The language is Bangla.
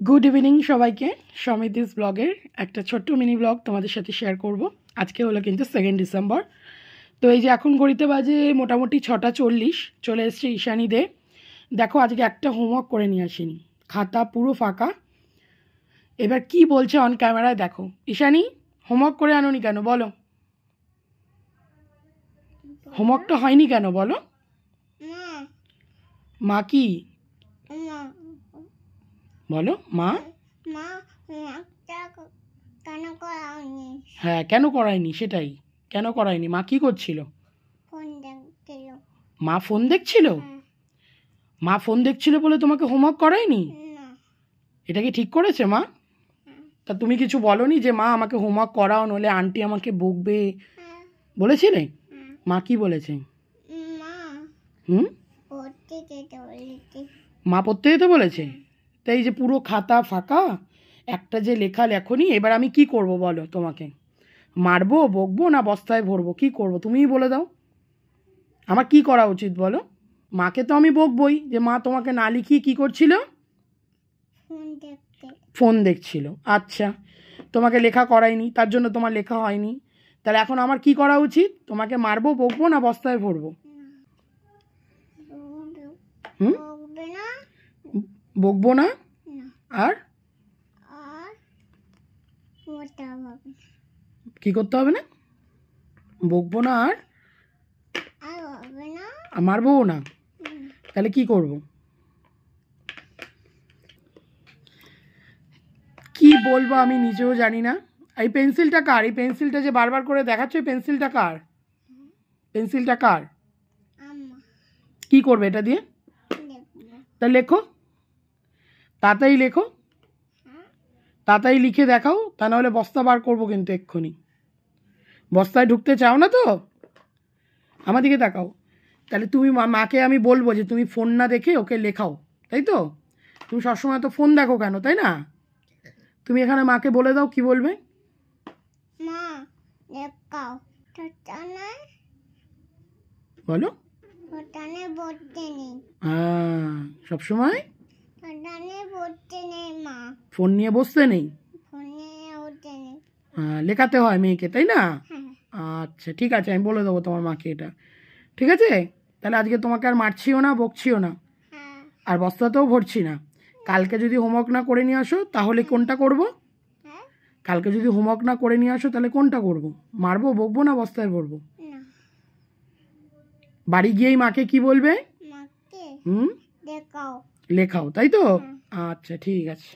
গুড ইভিনিং সবাইকে। সমিতিস ব্লগের একটা ছোট্ট মিনি ব্লগ তোমাদের সাথে শেয়ার করব। আজকে হলো কিন্তু 2 ডিসেম্বর। তো এই যে এখন ঘড়িতে বাজে মোটামুটি 6:40। চলে এসছে ঈশানী দে। দেখো আজকে একটা হোমওয়ার্ক করে নিয়ে আসিনি, খাতা পুরো ফাঁকা। এবার কি বলছে অন ক্যামেরায় দেখো। ঈশানী, হোমওয়ার্ক করে আনোনি কেন বলো? হোমওয়ার্কটা হয়নি কেন বলো? মা কি বলো? মা হ্যাঁ, কেন করায়নি সেটাই। কেন করায়নি? মা কি করছিল? মা ফোন দেখছিল। মা ফোন দেখছিল বলে তোমাকে হোমওয়ার্ক করায়নি? এটা কি ঠিক করেছে মা? তা তুমি কিছু বলনি যে মা আমাকে হোমওয়ার্ক করাও, নইলে আন্টি আমাকে বকবে? বলেছিলে? মা কি বলেছে? মা পড়তে যেতে বলেছে। তাই যে পুরো খাতা ফাঁকা, একটা যে লেখা লেখনি। এবার আমি কি করব বলো? তোমাকে মারবো, বকবো, না বস্তায় ভরবো? কি করব তুমিই বলে দাও। আমার কি করা উচিত বলো? মাকে তো আমি বকবই যে মা তোমাকে না লিখিয়ে কি করছিল? ফোন দেখছিল। আচ্ছা, তোমাকে লেখা করায়নি, তার জন্য তোমার লেখা হয়নি। তাহলে এখন আমার কি করা উচিত? তোমাকে মারবো, বকবো, না বস্তায় ভরবো? বকবো না। আর কি করতে হবে না? বকবো না আর মারবো না। তাহলে কি করব? কি বলবো আমি নিজেও জানি না। এই পেন্সিলটা কার? এই পেন্সিলটা যে বারবার করে দেখাচ্ছ, এই পেন্সিলটা কার? পেন্সিলটা কার? কি করবে এটা দিয়ে? তা লেখো, তাড়াতাড়ি লেখো, তাড়াতাড়ি লিখে দেখাও, তা নাহলে বস্তা বার করবো কিন্তু এক্ষুনি। বস্তায় ঢুকতে চাও না তো? আমার দিকে তাকাও। তাহলে তুমি মাকে আমি বলবো যে তুমি ফোন না দেখে ওকে লেখাও, তাই তো? তুমি সবসময় তো ফোন দেখো কেন, তাই না? তুমি এখানে মাকে বলে দাও, কি বলবে? বলো। সবসময় ফোন নিয়ে বসতে নেই, লেখাতে হয় মেয়েকে, তাই না? আচ্ছা ঠিক আছে, আমি বলে দেবো তোমার মাকে এটা। ঠিক আছে, তাহলে আজকে তোমাকে আর মারছিও না, বকছিও না, আর বস্তাতেও ভরছি না। কালকে যদি হোমওয়ার্ক না করে নিয়ে আসো তাহলে কোনটা করব? কালকে যদি হোমওয়ার্ক না করে নিয়ে আসো তাহলে কোনটা করব? মারবো, বকবো, না বস্তায় ভরবো? বাড়ি গিয়েই মাকে কি বলবে? লেখাও, তাই তো? আচ্ছা ঠিক আছে।